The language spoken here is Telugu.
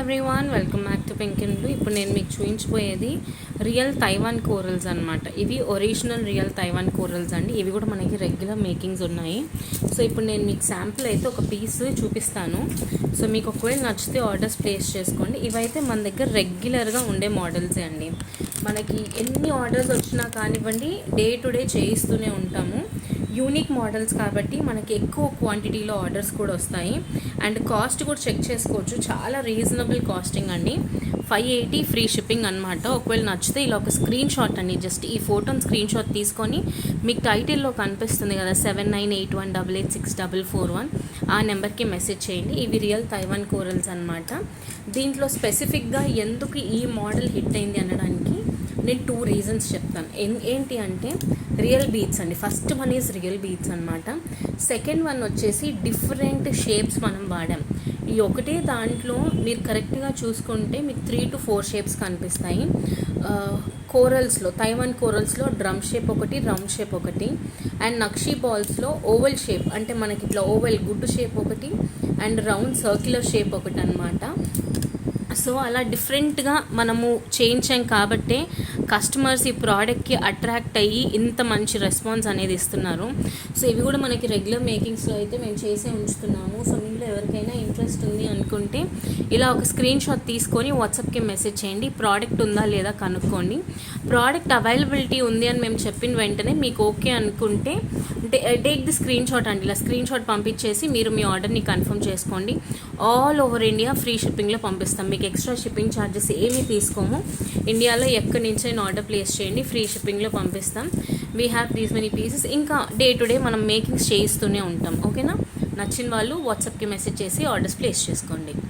Everyone, welcome back to pink and blue. ఇప్పుడు నేను మీకు చూపించబోయేది రియల్ తైవాన్ కోరల్స్ అనమాట. ఇవి ఒరిజినల్ రియల్ తైవాన్ కోరల్స్ అండి. ఇవి కూడా మనకి రెగ్యులర్ మేకింగ్స్ ఉన్నాయి. సో ఇప్పుడు నేను మీకు శాంపుల్ అయితే ఒక పీస్ చూపిస్తాను. సో మీకు ఒకవేళ నచ్చితే ఆర్డర్స్ ప్లేస్ చేసుకోండి. ఇవైతే మన దగ్గర రెగ్యులర్గా ఉండే మోడల్సే అండి. మనకి ఎన్ని ఆర్డర్స్ వచ్చినా కానివ్వండి, డే టు డే చేయిస్తూనే ఉంటాము. యూనిక్ మోడల్స్ కాబట్టి మనకి ఎక్కువ క్వాంటిటీలో ఆర్డర్స్ కూడా వస్తాయి. అండ్ కాస్ట్ కూడా చెక్ చేసుకోవచ్చు, చాలా రీజనబుల్ కాస్టింగ్ అండి. 580 ఫ్రీ షిప్పింగ్ అనమాట. ఒకవేళ నచ్చితే ఇలా ఒక స్క్రీన్ షాట్ అండి, జస్ట్ ఈ ఫోటోని స్క్రీన్ షాట్ తీసుకొని మీకు టైటిల్లో కనిపిస్తుంది కదా 7981886441 ఆ నెంబర్కి మెసేజ్ చేయండి. ఇవి రియల్ తైవాన్ కోరల్స్ అనమాట. దీంట్లో స్పెసిఫిక్గా ఎందుకు ఈ మోడల్ హిట్ అయింది అనడానికి నేను 2 రీజన్స్ చెప్తాను. ఏంటి అంటే రియల్ బీడ్స్ అండి. First one is real beads అనమాట. సెకండ్ వన్ వచ్చేసి డిఫరెంట్ షేప్స్ మనం వాడాం. ఈ ఒకటే దాంట్లో మీరు కరెక్ట్గా చూసుకుంటే మీకు 3 to 4 షేప్స్ కనిపిస్తాయి. కోరల్స్లో, తైవాన్ కోరల్స్లో డ్రమ్ షేప్ ఒకటి, రౌండ్ షేప్ ఒకటి, అండ్ నక్షీ బాల్స్లో ఓవల్ షేప్, అంటే మనకి ఇట్లా ఓవల్ గుడ్డు షేప్ ఒకటి అండ్ రౌండ్ సర్క్యులర్ షేప్ ఒకటి అనమాట. సో అలా డిఫరెంట్గా మనము చేయించాం కాబట్టే కస్టమర్స్ ఈ ప్రోడక్ట్కి అట్రాక్ట్ అయ్యి ఇంత మంచి రెస్పాన్స్ అనేది ఇస్తున్నారు. సో ఇవి కూడా మనకి రెగ్యులర్ మేకింగ్స్లో అయితే మేము చేసే ఉంచుతున్నాము. సో మీలో ఎవరికైనా ఇంట్రెస్ట్ ఉంది అనుకుంటే ఇలా ఒక స్క్రీన్ షాట్ తీసుకొని వాట్సాప్కి మెసేజ్ చేయండి. ప్రోడక్ట్ ఉందా లేదా కనుక్కోండి. ప్రోడక్ట్ అవైలబిలిటీ ఉంది అని మేము చెప్పిన వెంటనే మీకు ఓకే అనుకుంటే టేక్ ది స్క్రీన్ షాట్ అండి. ఇలా స్క్రీన్ షాట్ పంపించేసి మీరు మీ ఆర్డర్ని కన్ఫర్మ్ చేసుకోండి. ఆల్ ఓవర్ ఇండియా ఫ్రీ షిప్పింగ్లో పంపిస్తాం. మీకు ఎక్స్ట్రా షిప్పింగ్ ఛార్జెస్ ఏమీ తీసుకోము. ఇండియాలో ఎక్కడి నుంచైనా ఆర్డర్ ప్లేస్ చేయండి, ఫ్రీ షిప్పింగ్లో పంపిస్తాం. We have these many pieces. ఇంకా డే టు డే మనం మేకింగ్స్ చేయిస్తూనే ఉంటాం. ఓకేనా? నచ్చిన వాళ్ళు వాట్సాప్కి మెసేజ్ చేసి ఆర్డర్స్ ప్లేస్ చేసుకోండి.